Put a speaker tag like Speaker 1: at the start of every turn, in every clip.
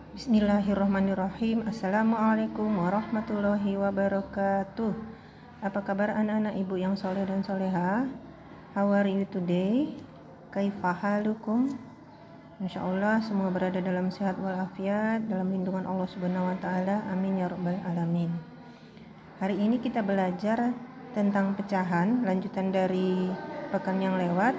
Speaker 1: Bismillahirrahmanirrahim. Assalamualaikum warahmatullahi wabarakatuh. Apa kabar anak-anak ibu yang soleh dan soleha? How are you today? Kaifa halukum? Insyaallah semua berada dalam sehat walafiat, dalam lindungan Allah Subhanahu wa taala. Amin ya rabbal alamin. Hari ini kita belajar tentang pecahan, lanjutan dari pekan yang lewat.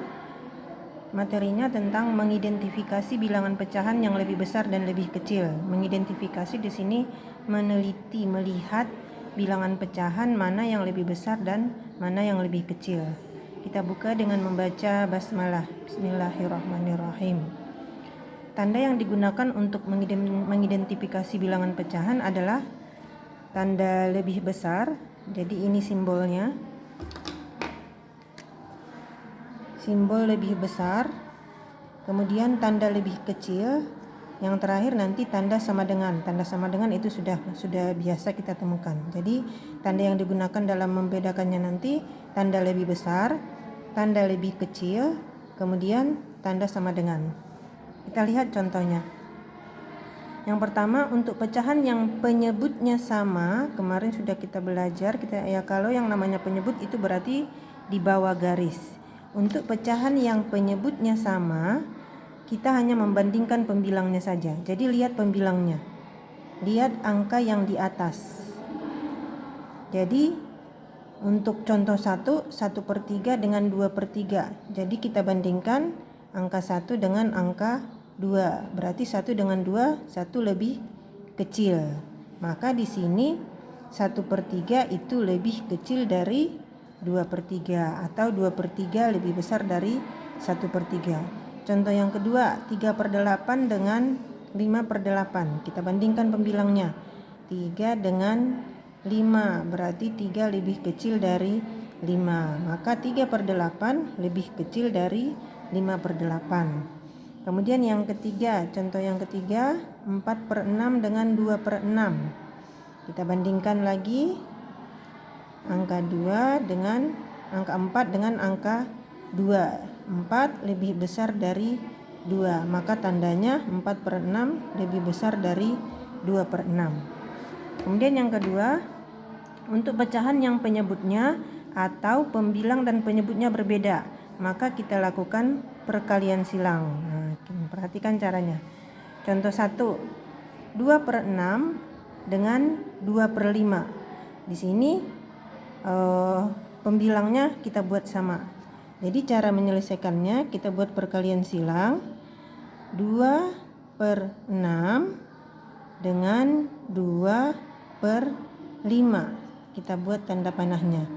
Speaker 1: Materinya tentang mengidentifikasi bilangan pecahan yang lebih besar dan lebih kecil. Mengidentifikasi di sini meneliti, melihat bilangan pecahan mana yang lebih besar dan mana yang lebih kecil. Kita buka dengan membaca basmalah. Bismillahirrahmanirrahim. Tanda yang digunakan untuk mengidentifikasi bilangan pecahan adalah tanda lebih besar. Jadi ini simbolnya. Simbol lebih besar, kemudian tanda lebih kecil, yang terakhir nanti tanda sama dengan. Tanda sama dengan itu sudah biasa kita temukan. Jadi tanda yang digunakan dalam membedakannya nanti tanda lebih besar, tanda lebih kecil, kemudian tanda sama dengan. Kita lihat contohnya. Yang pertama, untuk pecahan yang penyebutnya sama, kemarin sudah kita belajar, kalau yang namanya penyebut itu berarti di bawah garis. Untuk pecahan yang penyebutnya sama, kita hanya membandingkan pembilangnya saja. Jadi lihat pembilangnya, lihat angka yang di atas. Jadi untuk contoh 1 1/3 dengan 2/3. Jadi kita bandingkan angka 1 dengan angka 2. Berarti 1 dengan 2, 1 lebih kecil. Maka di sini 1/3 itu lebih kecil dari 2/3 atau 2/3 lebih besar dari 1/3. Contoh yang kedua, 3/8 dengan 5/8. Kita bandingkan pembilangnya. 3 dengan 5, berarti 3 lebih kecil dari 5. Maka 3/8 lebih kecil dari 5/8. Kemudian yang ketiga, contoh yang ketiga, 4/6 dengan 2/6. Kita bandingkan lagi angka 2 dengan angka 4 dengan angka 2. 4 lebih besar dari 2, maka tandanya 4/6 lebih besar dari 2/6. Kemudian yang kedua, untuk pecahan yang penyebutnya atau pembilang dan penyebutnya berbeda, maka kita lakukan perkalian silang. Nah, perhatikan caranya. Contoh 1, 2/6 dengan 2/5. Di sini pembilangnya kita buat sama. Jadi cara menyelesaikannya kita buat perkalian silang. 2/6 dengan 2/5. Kita buat tanda panahnya.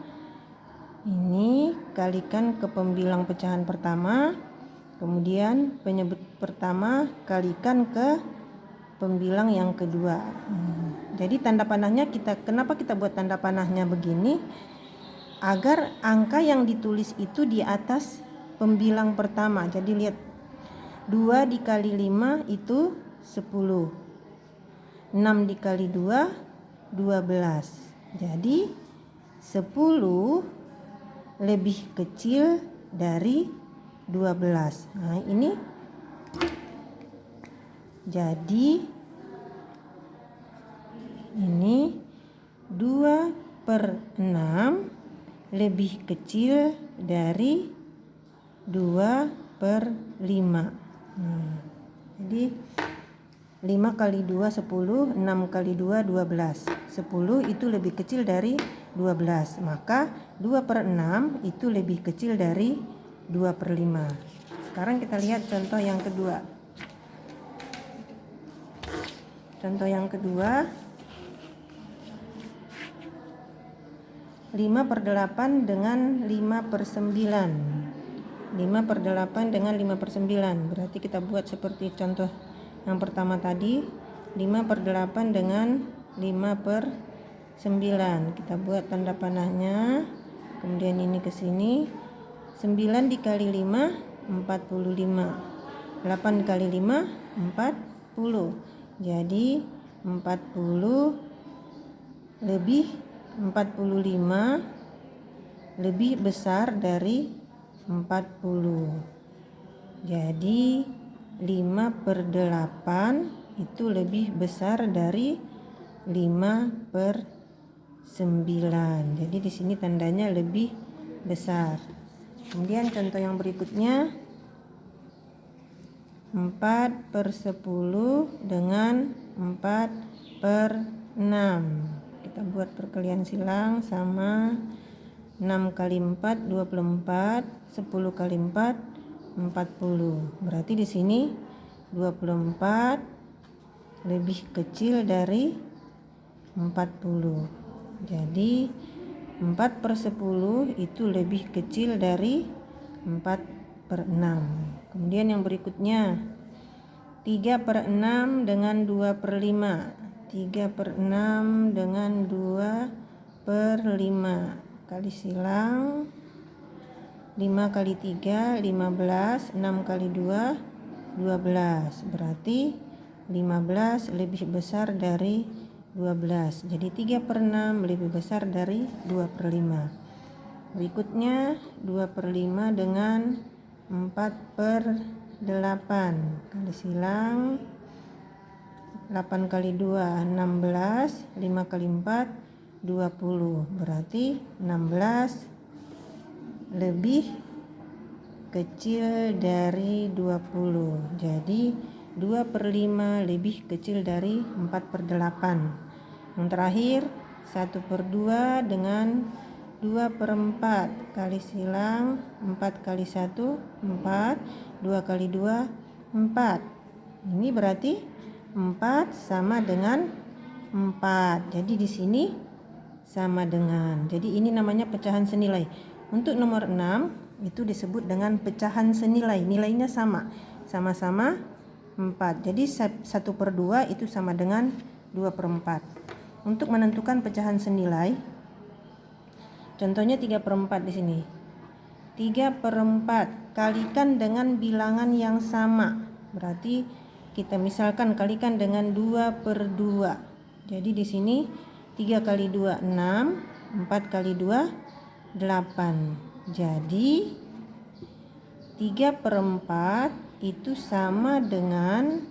Speaker 1: Ini kalikan ke pembilang pecahan pertama, kemudian penyebut pertama kalikan ke pembilang yang kedua. Jadi tanda panahnya kenapa kita buat tanda panahnya begini? Agar angka yang ditulis itu di atas pembilang pertama. Jadi lihat, 2 dikali 5 itu 10. 6 dikali 2, 12. Jadi 10 lebih kecil dari 12. Nah ini, jadi ini 2/6 lebih kecil dari 2/5. Jadi 5 kali 2 10, 6 kali 2 12. 10 itu lebih kecil dari 12. Maka 2/6 itu lebih kecil dari 2/5. Sekarang kita lihat contoh yang kedua. Contoh yang kedua, 5/8 dengan 5/9. 5/8 dengan 5/9. Berarti kita buat seperti contoh yang pertama tadi, 5/8 dengan 5/9. Kita buat tanda panahnya. Kemudian ini ke sini. 9 dikali 5 45. 8 kali 5 40. Jadi 45 lebih besar dari 40. Jadi 5/8 itu lebih besar dari 5/9. Jadi di sini tandanya lebih besar. Kemudian contoh yang berikutnya 4/10 dengan 4/6. Kita buat perkalian silang sama 6 kali 4 24, 10 kali 4 40. Berarti di sini 24 lebih kecil dari 40. Jadi 4/10 itu lebih kecil dari 4/6. Kemudian yang berikutnya 3/6 dengan 2/5. 3/6 dengan 2/5. Kali silang 5 kali 3 15, 6 kali 2 12. Berarti 15 lebih besar dari 12. Jadi 3/6 lebih besar dari 2/5. Berikutnya 2/5 dengan 4/8. Kali silang 8 kali 2 16, 5 kali 4 20. Berarti 16 lebih kecil dari 20. Jadi 2/5 lebih kecil dari 4/8. Yang terakhir 1/2 dengan 2/4. Kali silang 4 kali 1 4, 2 kali 2 4. Ini berarti 4 sama dengan 4. Jadi di sini sama dengan. Jadi ini namanya pecahan senilai. Untuk nomor 6 itu disebut dengan pecahan senilai. Nilainya sama. Sama-sama 4. Jadi 1/2 itu sama dengan 2/4. Untuk menentukan pecahan senilai, contohnya 3/4 di sini. 3/4 kalikan dengan bilangan yang sama. Berarti kita misalkan kalikan dengan 2/2. Jadi di sini 3 kali 2 6, 4 kali 2 8. Jadi 3/4 itu sama dengan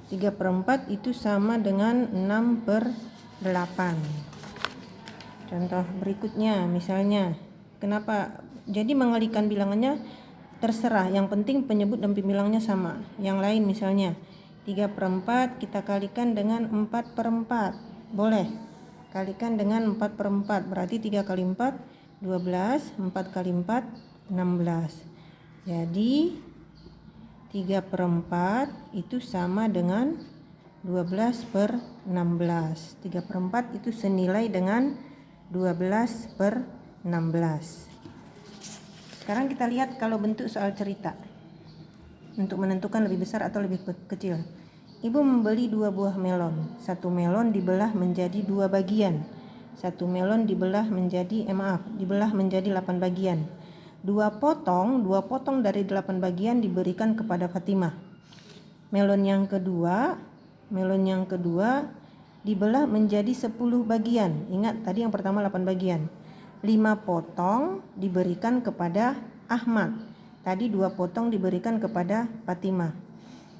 Speaker 1: 3/4 itu sama dengan 6/8. Contoh berikutnya misalnya, kenapa? Jadi mengalihkan bilangannya terserah, yang penting penyebut dan pembilangnya sama. Yang lain misalnya 3/4 kita kalikan dengan 4/4. Boleh. Kalikan dengan 4/4. Berarti 3 kali 4 12, 4 kali 4 16. Jadi 3/4 itu sama dengan 12/16. 3/4 itu senilai dengan 12/16. Sekarang kita lihat kalau bentuk soal cerita. Untuk menentukan lebih besar atau lebih kecil. Ibu membeli 2 buah melon. Satu melon dibelah menjadi 2 bagian. Satu melon dibelah menjadi 8 bagian. 2 potong dari 8 bagian diberikan kepada Fatimah. Melon yang kedua dibelah menjadi 10 bagian. Ingat tadi yang pertama 8 bagian. 5 potong diberikan kepada Ahmad. Tadi 2 potong diberikan kepada Fatimah.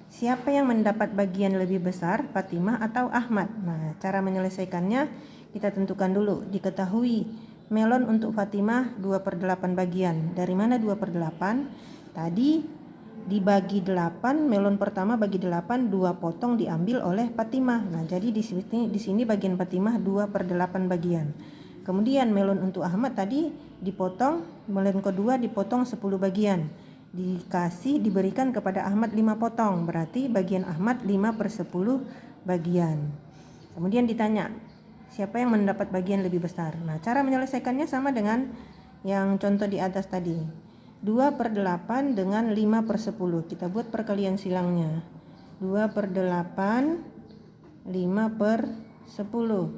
Speaker 1: Siapa yang mendapat bagian lebih besar, Fatimah atau Ahmad? Nah, cara menyelesaikannya kita tentukan dulu. Diketahui melon untuk Fatimah 2/8 bagian. Dari mana 2/8? Tadi dibagi 8, melon pertama bagi 8, 2 potong diambil oleh Fatimah. Nah, jadi di sini bagian Fatimah 2/8 bagian. Kemudian melon untuk Ahmad tadi dipotong, melon kedua dipotong 10 bagian. Diberikan kepada Ahmad 5 potong, berarti bagian Ahmad 5/10 bagian. Kemudian ditanya, siapa yang mendapat bagian lebih besar? Nah, cara menyelesaikannya sama dengan yang contoh di atas tadi. 2/8 dengan 5/10. Kita buat perkalian silangnya. 2/8 5/10.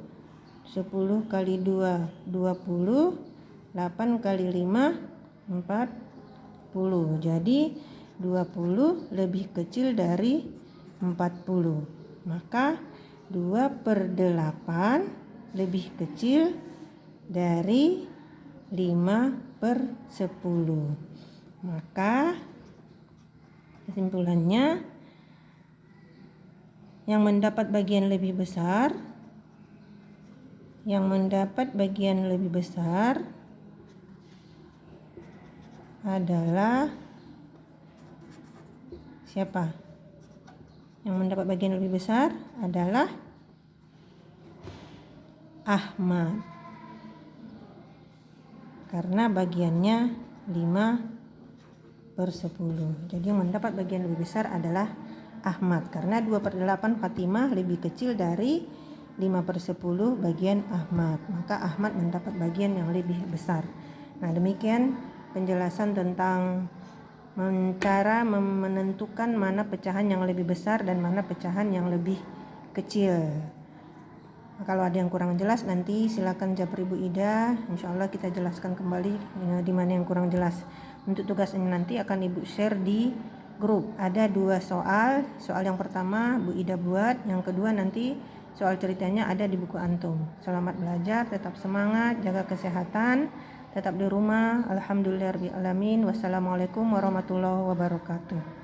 Speaker 1: 10 kali 2 20, 8 kali 5 40. Jadi 20 lebih kecil dari 40. Maka 2/8 lebih kecil dari 5/10. Maka kesimpulannya Yang mendapat bagian lebih besar, adalah siapa? Yang mendapat bagian lebih besar adalah Ahmad. Karena bagiannya 5/10. Jadi yang mendapat bagian lebih besar adalah Ahmad. Karena 2/8 Fatimah lebih kecil dari 5/10 bagian Ahmad. Maka Ahmad mendapat bagian yang lebih besar. Nah, demikian penjelasan tentang cara menentukan mana pecahan yang lebih besar dan mana pecahan yang lebih kecil. Kalau ada yang kurang jelas nanti silakan japri Ibu Ida. Insya Allah kita jelaskan kembali di mana yang kurang jelas. Untuk tugas ini nanti akan Ibu share di grup. Ada 2 soal. Soal yang pertama Bu Ida buat, yang kedua nanti soal ceritanya ada di buku antum. Selamat belajar, tetap semangat, jaga kesehatan, tetap di rumah. Alhamdulillahirabbil alamin. Wassalamualaikum warahmatullahi wabarakatuh.